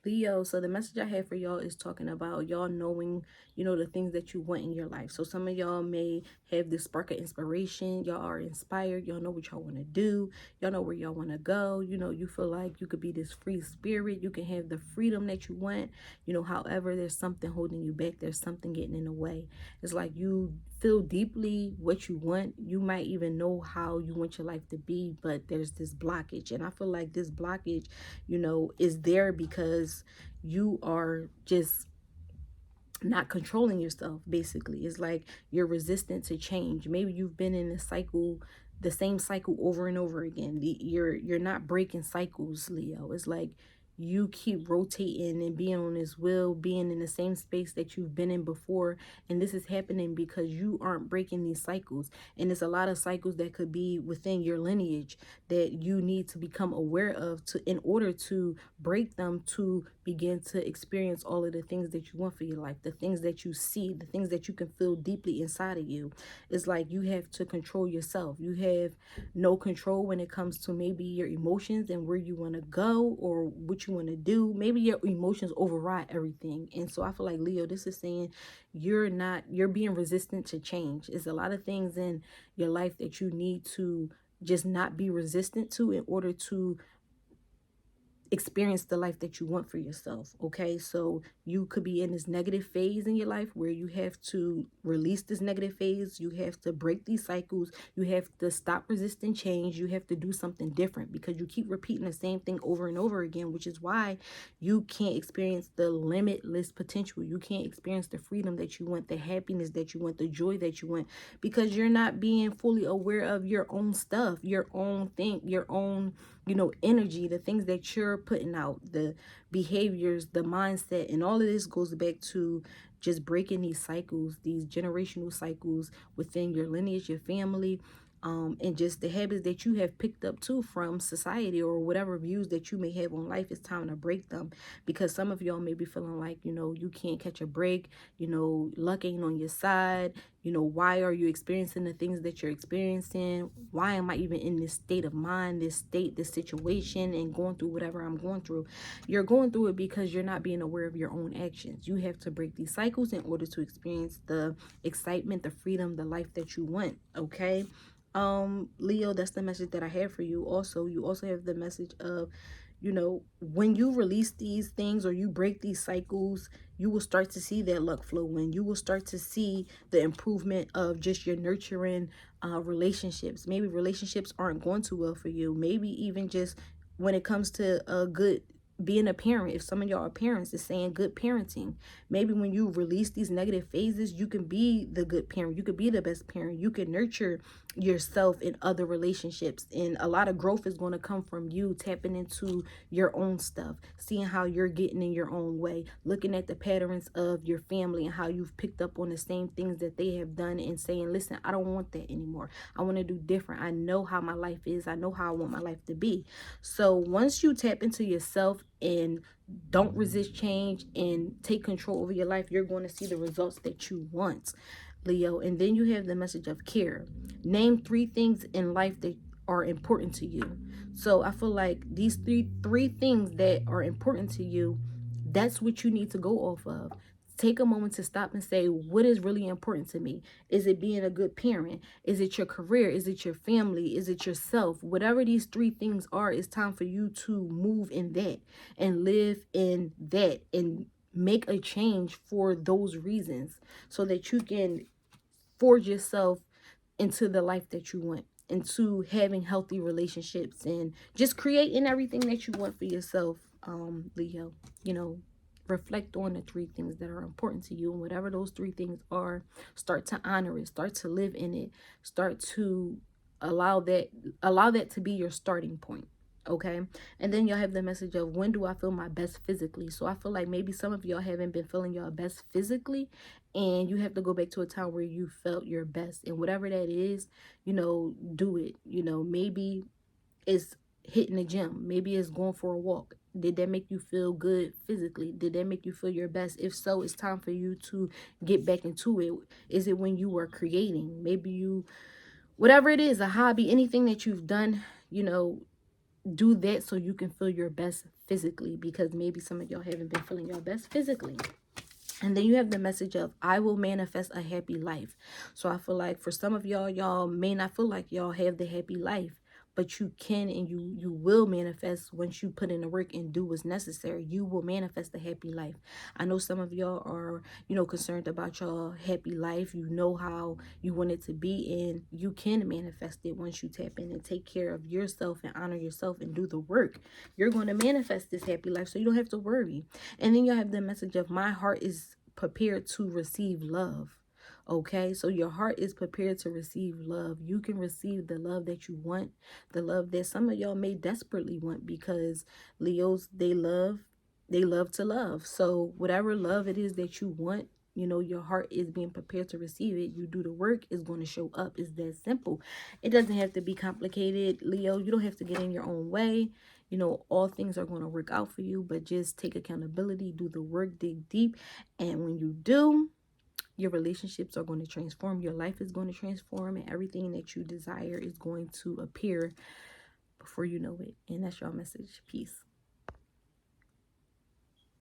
Leo, so the message I have for y'all is talking about y'all knowing, the things that you want in your life. So some of y'all may have this spark of inspiration. Y'all are inspired. Y'all know what y'all want to do. Y'all know where y'all want to go. You feel like you could be this free spirit. You can have the freedom that you want. However, there's something holding you back. There's something getting in the way. It's like you feel deeply what you want. You might even know how you want your life to be, but there's this blockage. And I feel like this blockage is there because you are just not controlling yourself. Basically, it's like you're resistant to change. Maybe you've been in a cycle, the same cycle over and over again. You're not breaking cycles, Leo. It's like you keep rotating and being on this wheel, being in the same space that you've been in before. And this is happening because you aren't breaking these cycles. And there's a lot of cycles that could be within your lineage that you need to become aware of in order to break them, to begin to experience all of the things that you want for your life, the things that you see, the things that you can feel deeply inside of you. It's like you have to control yourself. You have no control when it comes to maybe your emotions and where you want to go or what you want to do. Maybe your emotions override everything. And so I feel like, Leo, this is saying you're being resistant to change. There's a lot of things in your life that you need to just not be resistant to in order to experience the life that you want for yourself. Okay, so you could be in this negative phase in your life where you have to release this negative phase. You have to break these cycles. You have to stop resisting change. You have to do something different because you keep repeating the same thing over and over again, which is why you can't experience the limitless potential. You can't experience the freedom that you want, the happiness that you want, the joy that you want, because you're not being fully aware of your own stuff, your own thing, your own energy, the things that you're putting out, the behaviors, the mindset. And all of this goes back to just breaking these cycles, these generational cycles within your lineage, your family, and just the habits that you have picked up too from society or whatever views that you may have on life. It's time to break them, because some of y'all may be feeling like, you can't catch a break, luck ain't on your side. Why are you experiencing the things that you're experiencing? Why am I even in this state of mind, this state, this situation, and going through whatever I'm going through? You're going through it because you're not being aware of your own actions. You have to break these cycles in order to experience the excitement, the freedom, the life that you want. Okay. Leo, that's the message that I have for you. Also, you also have the message of, when you release these things or you break these cycles, you will start to see that luck flow in. You will start to see the improvement of just your nurturing relationships. Maybe relationships aren't going too well for you. Maybe even just when it comes to a good being a parent, if some of y'all are parents, is saying good parenting. Maybe when you release these negative phases, you can be the good parent. You could be the best parent. You can nurture yourself in other relationships. And a lot of growth is going to come from you tapping into your own stuff, seeing how you're getting in your own way, looking at the patterns of your family and how you've picked up on the same things that they have done and saying, listen, I don't want that anymore. I want to do different. I know how my life is. I know how I want my life to be. So once you tap into yourself and don't resist change and take control over your life, you're going to see the results that you want, Leo. And then you have the message of care. Name 3 things in life that are important to you. So I feel like these three things that are important to you, that's what you need to go off of. Take a moment to stop and say, what is really important to me? Is it being a good parent? Is it your career? Is it your family? Is it yourself? Whatever these 3 things are, it's time for you to move in that and live in that and make a change for those reasons so that you can forge yourself into the life that you want, into having healthy relationships and just creating everything that you want for yourself. Leo, reflect on the 3 things that are important to you, and whatever those 3 things are, start to honor it, start to live in it, start to allow that to be your starting point. Okay. And then y'all have the message of, when do I feel my best physically? So I feel like maybe some of y'all haven't been feeling your best physically, and you have to go back to a time where you felt your best, and whatever that is, do it. Maybe it's hitting the gym, maybe it's going for a walk. Did that make you feel good physically? Did that make you feel your best? If so, it's time for you to get back into it. Is it when you were creating? Maybe whatever it is, a hobby, anything that you've done, do that so you can feel your best physically, because maybe some of y'all haven't been feeling your best physically. And then you have the message of, I will manifest a happy life. So I feel like for some of y'all, y'all may not feel like y'all have the happy life, but you can, and you will manifest once you put in the work and do what's necessary. You will manifest a happy life. I know some of y'all are, concerned about your happy life. You know how you want it to be, and you can manifest it once you tap in and take care of yourself and honor yourself and do the work. You're going to manifest this happy life, so you don't have to worry. And then you have the message of, my heart is prepared to receive love. Okay, so your heart is prepared to receive love. You can receive the love that you want, the love that some of y'all may desperately want, because Leos, they love to love. So whatever love it is that you want, your heart is being prepared to receive it. You do the work, it's going to show up. It's that simple. It doesn't have to be complicated, Leo. You don't have to get in your own way. All things are going to work out for you, but just take accountability, do the work, dig deep. And when you do, your relationships are going to transform. Your life is going to transform, and everything that you desire is going to appear before you know it. And that's your message. Peace.